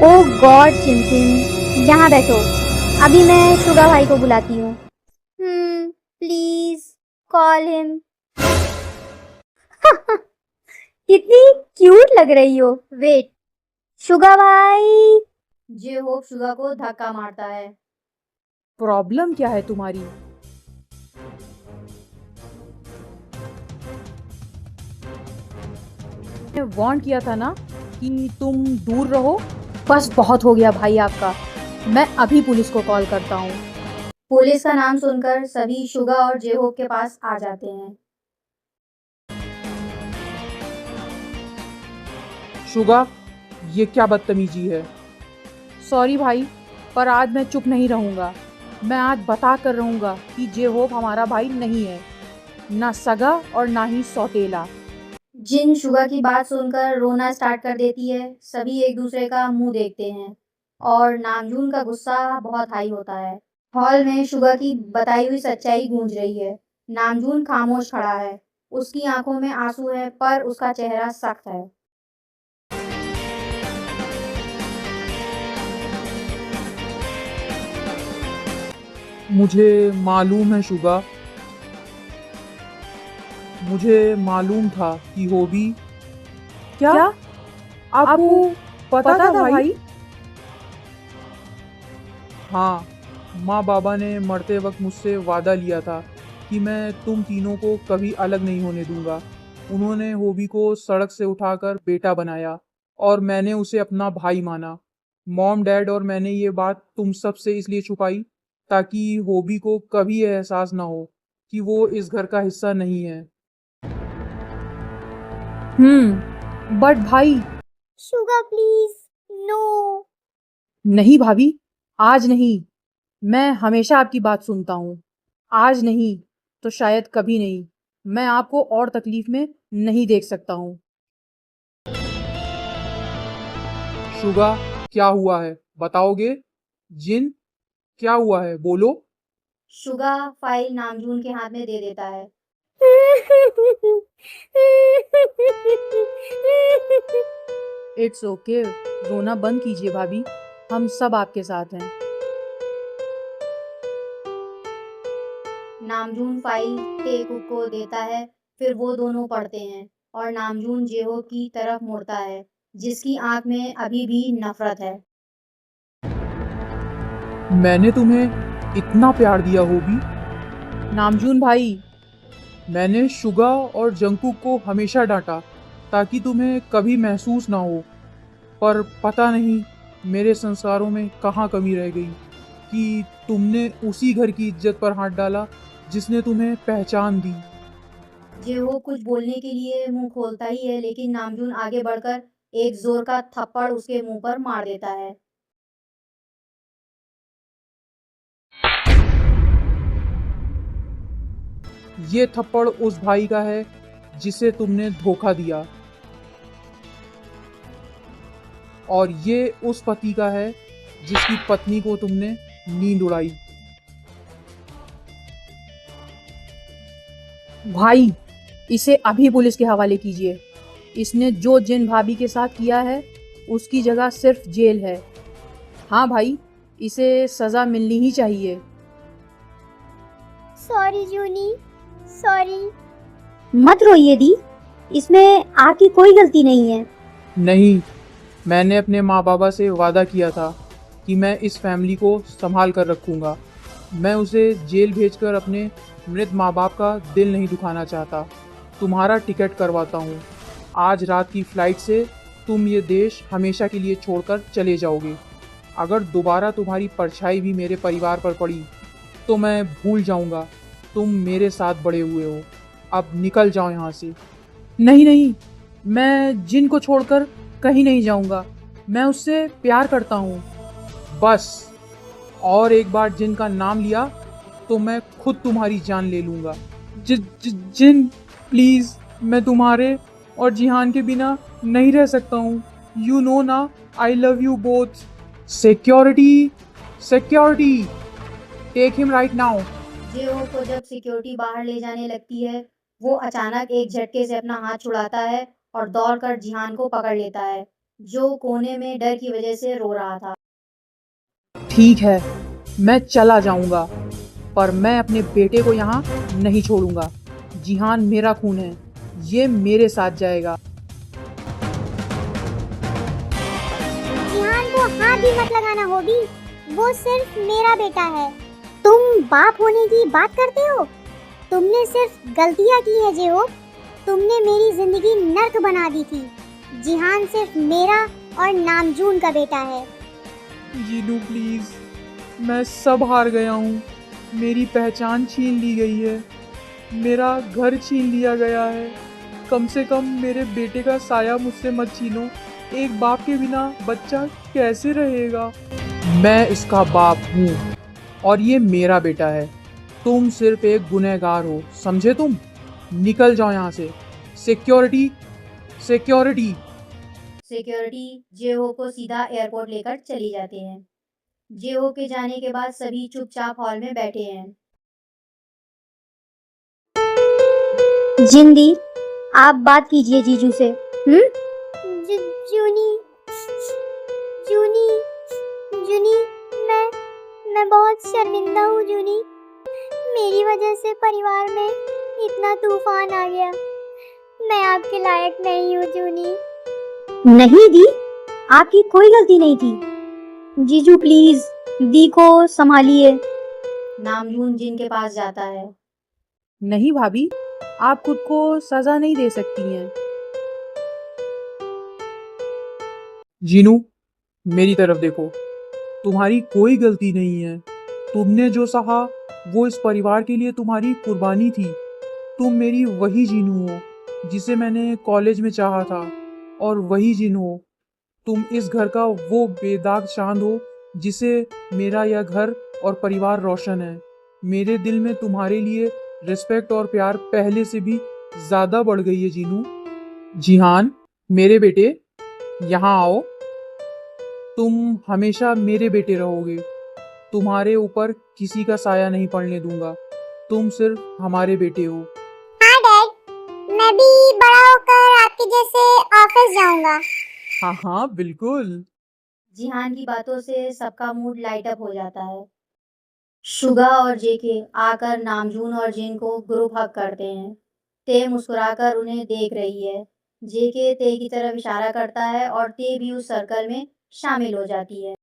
ओ God चिमचिम, यहाँ बैठो। अभी मैं शुगा भाई को बुलाती हूँ। Please call him. कितनी क्यूट लग रही हो। वेट, शुगा भाई। जे होप शुगा को धक्का मारता है। प्रॉब्लम क्या है तुम्हारी? मैंने वार्न किया था ना कि तुम दूर रहो। बस बहुत हो गया भाई आपका। मैं अभी पुलिस को कॉल करता हूँ। पुलिस का नाम सुनकर सभी शुगा और जे होप के पास आ जाते हैं। शुगा, ये क्या बदतमीजी है? सॉरी भाई, पर आज मैं चुप नहीं रहूँगा। मैं आज बता कर रहूँगा कि जे होप हमारा भाई नहीं है, ना सगा और ना ही सौतेला। जिन शुगा की बात सुनकर रोना स्टार्ट कर देती है। सभी एक दूसरे का मुंह देखते हैं और नामजून का गुस्सा बहुत हाई होता है। हॉल में शुगा की बताई हुई सच्चाई गूंज रही है। नामजून खामोश खड़ा है। उसकी आंखों में आंसू है पर उसका चेहरा सख्त है। मुझे मालूम है शुगा, मुझे मालूम था कि होबी। क्या? आपको पता था भाई? हाँ, माँ बाबा ने मरते वक्त मुझसे वादा लिया था कि मैं तुम तीनों को कभी अलग नहीं होने दूंगा। उन्होंने होबी को सड़क से उठाकर बेटा बनाया और मैंने उसे अपना भाई माना। मॉम, डैड और मैंने ये बात तुम सब से इसलिए छुपाई ताकि होबी को कभी यह एहसास ना हो कि वो इस घर का हिस्सा नहीं है। बट भाई। शुगा प्लीज, नो। नहीं भाभी, आज नहीं। मैं हमेशा आपकी बात सुनता हूँ। आज नहीं तो शायद कभी नहीं। मैं आपको और तकलीफ में नहीं देख सकता हूँ। शुगा, क्या हुआ है बताओगे? जिन, क्या हुआ है बोलो। शुगा फाइल नामजून के हाथ में दे देता है। इट्स ओके, रोना बंद कीजिए भाभी। हम सब आपके साथ हैं। नामजून फाइल टेकुक को देता है। फिर वो दोनों पढ़ते हैं और नामजून जेहो की तरफ मुड़ता है जिसकी आंख में अभी भी नफरत है। मैंने तुम्हें इतना प्यार दिया होगी। नामजून भाई। मैंने शुगा और जंकुक को हमेशा डांटा ताकि तुम्हें कभी महसूस ना हो। पर पता नहीं मेरे संस्कारों में कहाँ कमी रह गई कि तुमने उसी घर की इज्जत पर हाथ डाला जिसने तुम्हें पहचान दी। जेहो कुछ बोलने के लिए मुंह खोलता ही है लेकिन नामजून आगे बढ़कर एक जोर का थप्पड़ उसके मुंह पर मार देता है। ये थप्पड़ उस भाई का है जिसे तुमने धोखा दिया, और ये उस पति का है जिसकी पत्नी को तुमने नींद उड़ाई। भाई, इसे अभी पुलिस के हवाले कीजिए। इसने जो जिन भाभी के साथ किया है उसकी जगह सिर्फ जेल है। हाँ भाई, इसे सज़ा मिलनी ही चाहिए। सॉरी जूनी, सॉरी। मत रोइए दी, इसमें आपकी कोई गलती नहीं है। नहीं, मैंने अपने माँ बाबा से वादा किया था कि मैं इस फैमिली को संभाल कर रखूँगा। मैं उसे जेल भेजकर अपने मृत माँ बाप का दिल नहीं दुखाना चाहता। तुम्हारा टिकट करवाता हूँ। आज रात की फ़्लाइट से तुम ये देश हमेशा के लिए छोड़कर चले जाओगे। अगर दोबारा तुम्हारी परछाई भी मेरे परिवार पर पड़ी तो मैं भूल जाऊँगा तुम मेरे साथ बड़े हुए हो। अब निकल जाओ यहाँ से। नहीं नहीं, मैं जिन को छोड़कर कहीं नहीं जाऊंगा। मैं उससे प्यार करता हूँ। बस, और एक बार जिनका नाम लिया तो मैं खुद तुम्हारी जान ले लूँगा। जिन, प्लीज़, मैं तुम्हारे और जिहान के बिना नहीं रह सकता हूँ। यू नो ना, I love you both. Security, security, take him right now. जेहो को जब सिक्योरिटी बाहर ले जाने लगती है वो अचानक एक झटके से अपना हाथ छुड़ाता है और दौड़कर जिहान को पकड़ लेता है। जो कोने में डर की वजह से रो रहा था। ठीक है, मैं चला जाऊंगा, पर मैं अपने बेटे को यहाँ नहीं छोड़ूंगा। जिहान मेरा खून है, ये मेरे साथ जाएगा। जिहान को हाथ भी मत लगाना होगी, वो सिर्फ मेरा बेटा है। तुम बाप होने की बात करते हो? तुमने सिर्फ गलतियां की है जेहोब। तुमने मेरी जिंदगी नर्क बना दी थी। जिहान सिर्फ मेरा और नामजून का बेटा है। जीनू प्लीज, मैं सब हार गया हूँ। मेरी पहचान छीन ली गई है, मेरा घर छीन लिया गया है। कम से कम मेरे बेटे का साया मुझसे मत छीनो। एक बाप के बिना बच्चा कैसे रहेगा? मैं इसका बाप हूँ और ये मेरा बेटा है। तुम सिर्फ एक गुनहगार हो, समझे तुम? निकल जाओ यहाँ से। Security, security. सिक्योरिटी जेहो को सीधा एयरपोर्ट लेकर चली जाते हैं। जेहो के जाने के बाद सभी चुपचाप हॉल में बैठे हैं। जिंदी, आप बात कीजिए जीजू से। जूनी जूनी जूनी, मैं बहुत शर्मिंदा हूँ जूनी। मेरी वजह से परिवार में इतना तूफान आ गया। मैं आपके लायक नहीं हूँ जूनी। नहीं दी, आपकी कोई गलती नहीं थी। जीजू प्लीज दी को संभालिए। नामजून जिन के पास जाता है। नहीं भाभी, आप खुद को सजा नहीं दे सकती हैं। जीनू, मेरी तरफ देखो। तुम्हारी कोई गलती नहीं है। तुमने जो सहा वो इस परिवार के लिए तुम्हारी कुर्बानी थी। तुम मेरी वही जीनू हो जिसे मैंने कॉलेज में चाहा था, और वही जीनू हो तुम इस घर का वो बेदाग चांद हो जिसे मेरा यह घर और परिवार रोशन है। मेरे दिल में तुम्हारे लिए रिस्पेक्ट और प्यार पहले से भी ज्यादा बढ़ गई है जीनू। जिहान, मेरे बेटे, यहाँ आओ। तुम हमेशा मेरे बेटे रहोगे। तुम्हारे ऊपर किसी का साया नहीं पड़ने दूंगा। तुम सिर्फ हमारे बेटे हो। हाँ डैड, मैं भी बड़ा होकर आपके जैसे ऑफिस जाऊंगा। हाँ हाँ बिल्कुल। जिहान की बातों से सबका मूड लाइट अप हो जाता है। शुगा और जेके आकर नामजून और जिन को ग्रुप हग करते हैं। ते मुस्कुराकर उन्हें देख रही है। जेके ते की तरफ इशारा करता है और ते भी उस सर्कल में शामिल हो जाती है।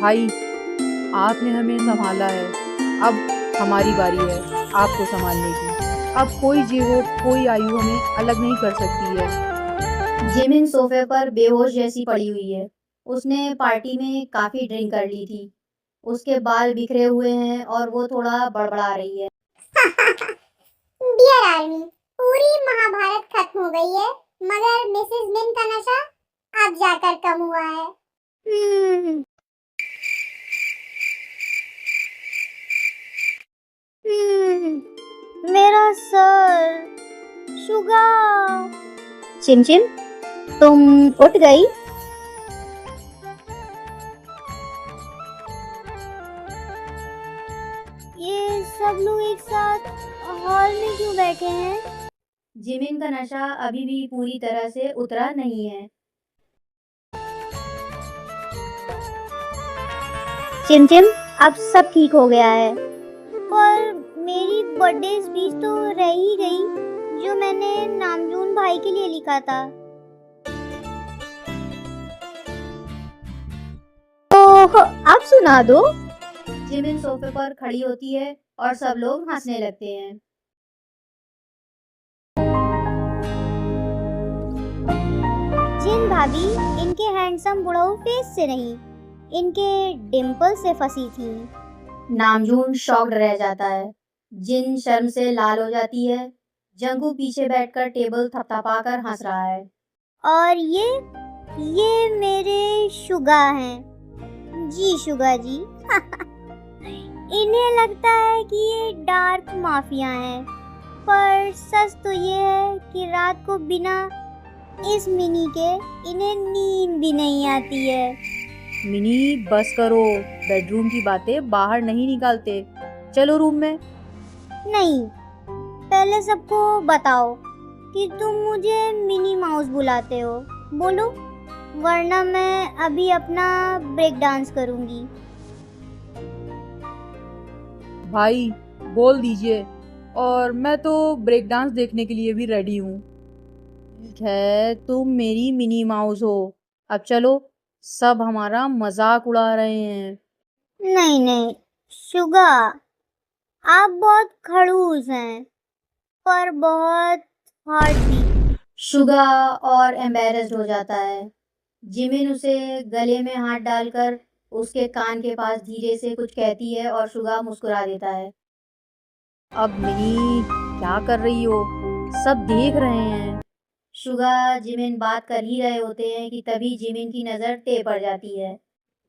भाई, आपने हमें संभाला है, अब हमारी बारी है आपको संभालने की। अब कोई जेहो, कोई आयु हमें अलग नहीं कर सकती है। जिमिन सोफे पर बेहोश जैसी पड़ी हुई है। उसने पार्टी में काफी ड्रिंक कर ली थी। उसके बाल बिखरे हुए हैं और वो थोड़ा बड़बड़ा रही है। डियर आर्मी, पूरी महाभारत खत्म हो गई है, मगर मिसेस मिन का नशा अब जाकर कम हुआ है। मेरा सर, शुगा। चिमचिम, तुम उठ गई? ये सब लोग एक साथ हॉल में क्यों बैठे हैं? जिमिन का नशा अभी भी पूरी तरह से उतरा नहीं है। चिमचिम, अब सब ठीक हो गया है। पर मेरी बर्थडे स्पीच तो रह ही गई जो मैंने नामजून भाई के लिए लिखा था। तो अब सुना दो। जिमिन सोफे पर खड़ी होती है और सब लोग हंसने लगते हैं। जिन भाभी इनके हैंडसम बुढ़ऊ फेस से नहीं, इनके डिम्पल से फंसी थी। नामजून शॉक्ड रह जाता है। जिन शर्म से लाल हो जाती है। जंगू पीछे बैठकर टेबल थपथपाकर हंस रहा है। और ये मेरे शुगा हैं। जी शुगा जी। इन्हें लगता है कि ये डार्क माफिया हैं, पर सच तो ये है कि रात को बिना इस मिनी के इन्हें नींद भी नहीं आती है। मिनी, बस करो, बेडरूम की बातें बाहर नहीं निकालते। चलो रूम में। नहीं, पहले सबको बताओ कि तुम मुझे मिनी माउस बुलाते हो। बोलो, वरना मैं अभी अपना ब्रेक डांस करूंगी। भाई बोल दीजिए, और मैं तो ब्रेक डांस देखने के लिए भी रेडी हूँ। ठीक है, तुम मेरी मिनी माउस हो। अब चलो, सब हमारा मजाक उड़ा रहे हैं। नहीं नहीं शुगा, आप बहुत खड़ूस हैं, पर बहुत हार्ड भी। शुगा और एम्बेरस्ड हो जाता है। जिमिन उसे गले में हाथ डालकर उसके कान के पास धीरे से कुछ कहती है और शुगा मुस्कुरा देता है। अब मिनी, क्या कर रही हो? सब देख रहे हैं। शुगा जिमिन बात कर ही रहे होते हैं कि तभी जिमिन की नज़र ते पड़ जाती है।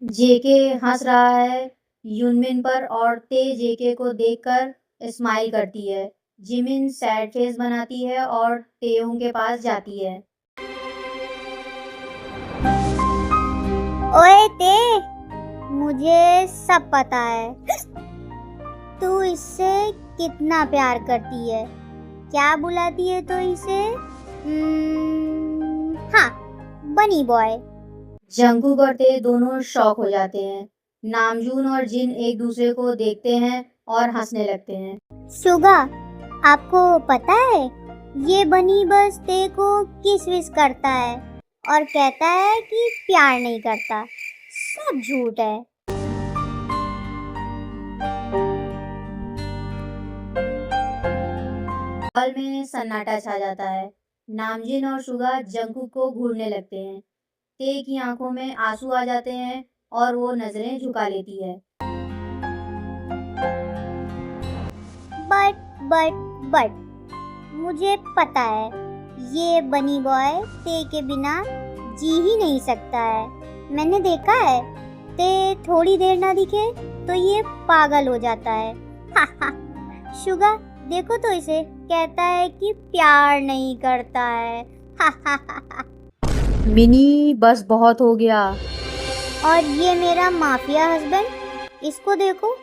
जेके हंस रहा है यूनमिन पर और ते जेके को देखकर स्माइल करती है। जिमिन सैड फेस बनाती है और तेयोंग के पास जाती है। ओए ते, मुझे सब पता है तू इससे कितना प्यार करती है। क्या बुलाती है तो इसे? हाँ, बनी बॉय। जंगकुक और ते दोनों शॉक हो जाते हैं। नामजून और जिन एक दूसरे को देखते हैं और हंसने लगते हैं। शुगा, आपको पता है ये बनी बस ते को किस विश करता है और कहता है कि प्यार नहीं करता। सब झूठ है। हॉल में सन्नाटा छा जाता है। नामजिन और शुगा जंगकुक को घूरने लगते हैं। ते की आंखों में आंसू आ जाते हैं और वो नजरें झुका लेती है। बट मुझे पता है ये बनी बॉय ते के बिना जी ही नहीं सकता है। मैंने देखा है, ते थोड़ी देर ना दिखे तो ये पागल हो जाता है। शुगा, देखो तो इसे, कहता है कि प्यार नहीं करता है। मिनी, बस बहुत हो गया। और ये मेरा माफिया हस्बैंड, इसको देखो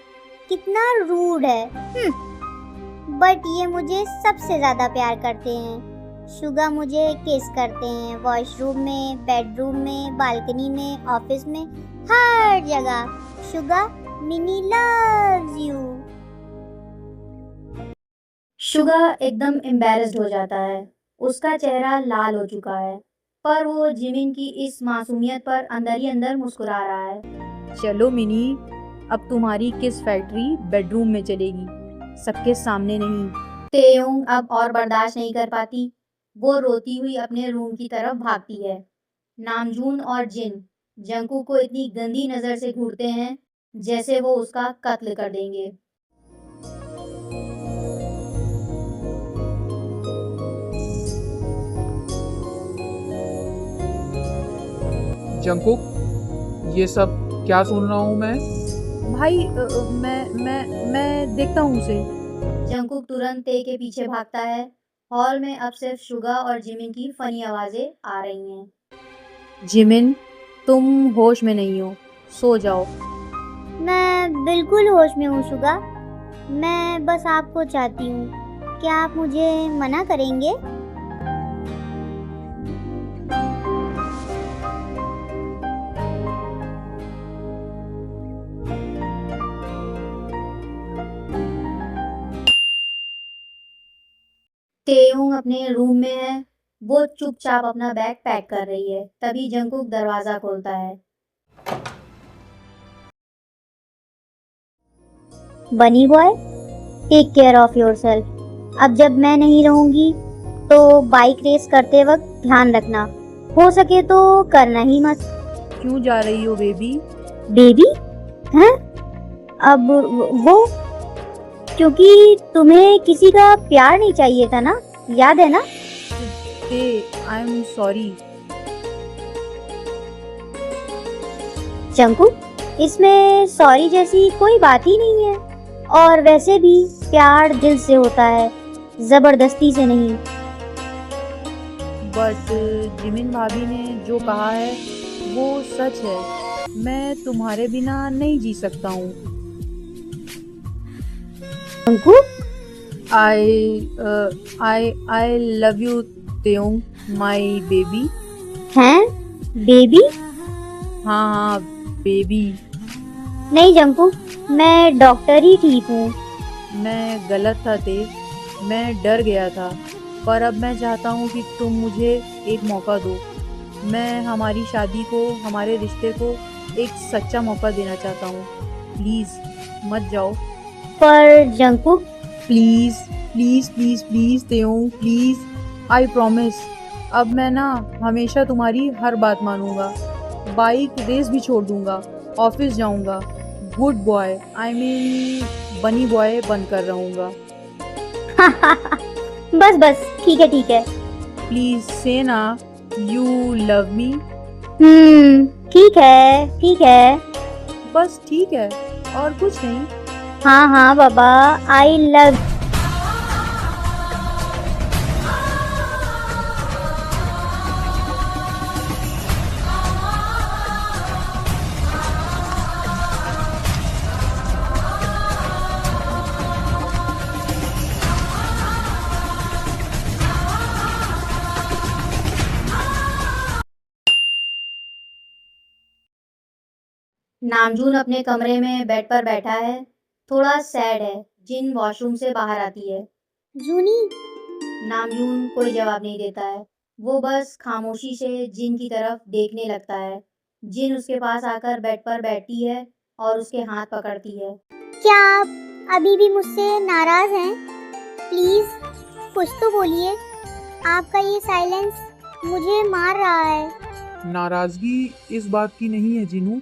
कितना रूड है। बट ये मुझे सबसे ज्यादा प्यार करते हैं। शुगा मुझे किस करते हैं, वॉशरूम में, बेडरूम में, बालकनी में, ऑफिस में, हर जगह। Suga, mini loves you. Suga एकदम एम्बैरेस्ड हो जाता है। उसका चेहरा लाल हो चुका है, पर वो जिमिन की इस मासूमियत पर अंदर ही अंदर मुस्कुरा रहा है। चलो मिनी, अब तुम्हारी किस फैक्ट्री बेडरूम में चलेगी, सबके सामने नहीं। तेयोंग अब और बर्दाश्त नहीं कर पाती। वो रोती हुई अपने रूम की तरफ भागती है। नामजून और जिन जंगकुक को इतनी गंदी नजर से घूरते हैं जैसे वो उसका कत्ल कर देंगे। जंगकुक, ये सब क्या सुन रहा हूँ मैं? भाई मैं देखता हूँ उसे। जंगकुक तुरंत ते के पीछे भागता है। हॉल में अब सिर्फ शुगा और जिमिन की फनी आवाजें आ रही हैं। जिमिन, तुम होश में नहीं हो, सो जाओ। मैं बिल्कुल होश में हूँ शुगा। मैं बस आपको चाहती हूँ। क्या आप मुझे मना करेंगे? तेयोंग अपने रूम में है। वो चुपचाप अपना बैग पैक कर रही है। तभी जंगकुक दरवाजा खोलता है। Bunny boy, take care of yourself. अब जब मैं नहीं रहूंगी तो बाइक रेस करते वक्त ध्यान रखना, हो सके तो करना ही मत। क्यों जा रही हो बेबी? बेबी? हैं? अब वो, क्योंकि तुम्हें किसी का प्यार नहीं चाहिए था ना, याद है ना? I am sorry. चंकू, इसमें सॉरी जैसी कोई बात ही नहीं है। और वैसे भी प्यार दिल से होता है, जबरदस्ती से नहीं। बट जिमिन भाभी ने जो कहा है वो सच है। मैं तुम्हारे बिना नहीं जी सकता हूँ। चंकू, आई लव यू त्यों माय बेबी। हैं? बेबी? हाँ हाँ बेबी। नहीं जंकू, मैं डॉक्टर ही ठीक हूँ। मैं गलत था ते, मैं डर गया था, पर अब मैं चाहता हूँ कि तुम मुझे एक मौका दो। मैं हमारी शादी को, हमारे रिश्ते को एक सच्चा मौका देना चाहता हूँ। प्लीज़ मत जाओ। पर जंकू, प्लीज़ प्लीज़ प्लीज़ प्लीज़ त्यों प्लीज़, आई प्रॉमिस। अब मैं ना हमेशा तुम्हारी हर बात मानूंगा, बाइक रेस भी छोड़ दूंगा, ऑफिस जाऊंगा, गुड बॉय आई मीन बनी बॉय बनकर रहूंगा। बस बस, ठीक है। प्लीज़ से ना यू लव मी। ठीक है। बस ठीक है और कुछ नहीं। हाँ बाबा, आई लव। नामजून अपने कमरे में बेड पर बैठा है, थोड़ा सैड है। जिन वॉशरूम से बाहर आती है। जूनी, नामजून कोई जवाब नहीं देता है। वो बस खामोशी से जिन की तरफ देखने लगता है। जिन उसके पास आकर बेड पर बैठती है और उसके हाथ पकड़ती है। क्या आप अभी भी मुझसे नाराज हैं? प्लीज कुछ तो बोलिए। आपका ये साइलेंस मुझे मार रहा है। नाराज़गी इस बात की नहीं है जिनू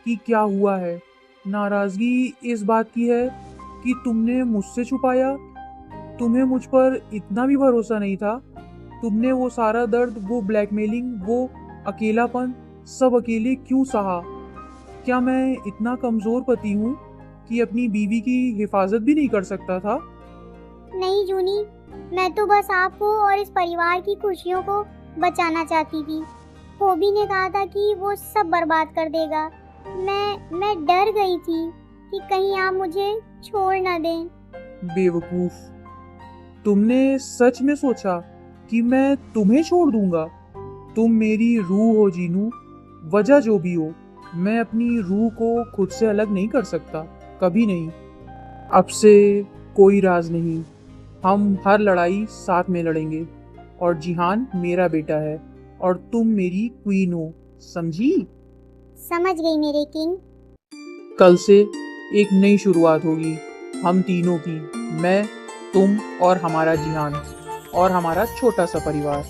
कि क्या हुआ है। नाराज़गी इस बात की है कि तुमने मुझसे छुपाया। तुम्हें मुझ पर इतना भी भरोसा नहीं था। तुमने वो सारा दर्द, वो ब्लैकमेलिंग, वो अकेलापन सब अकेले क्यों सहा? क्या मैं इतना कमज़ोर पति हूँ कि अपनी बीवी की हिफाजत भी नहीं कर सकता था? नहीं जूनी, मैं तो बस आपको और इस परिवार की खुशियों को बचाना चाहती थी। होबी ने कहा था कि वो सब बर्बाद कर देगा। मैं डर गई थी कि कहीं आप मुझे छोड़ ना दें। बेवकूफ, तुमने सच में सोचा कि मैं तुम्हें छोड़ दूंगा? तुम मेरी रूह हो जीनू, वजह जो भी हो। मैं अपनी रूह को खुद से अलग नहीं कर सकता, कभी नहीं। अब से कोई राज नहीं, हम हर लड़ाई साथ में लड़ेंगे। और जिहान मेरा बेटा है और तुम मेरी क्वीन हो, समझी? समझ गई मेरे किंग। कल से एक नई शुरुआत होगी हम तीनों की, मैं, तुम और हमारा जिहान और हमारा छोटा सा परिवार।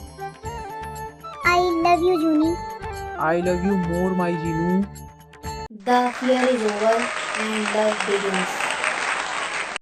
आई love you Juni. I love you more my Jinu. The fear is over and love begins.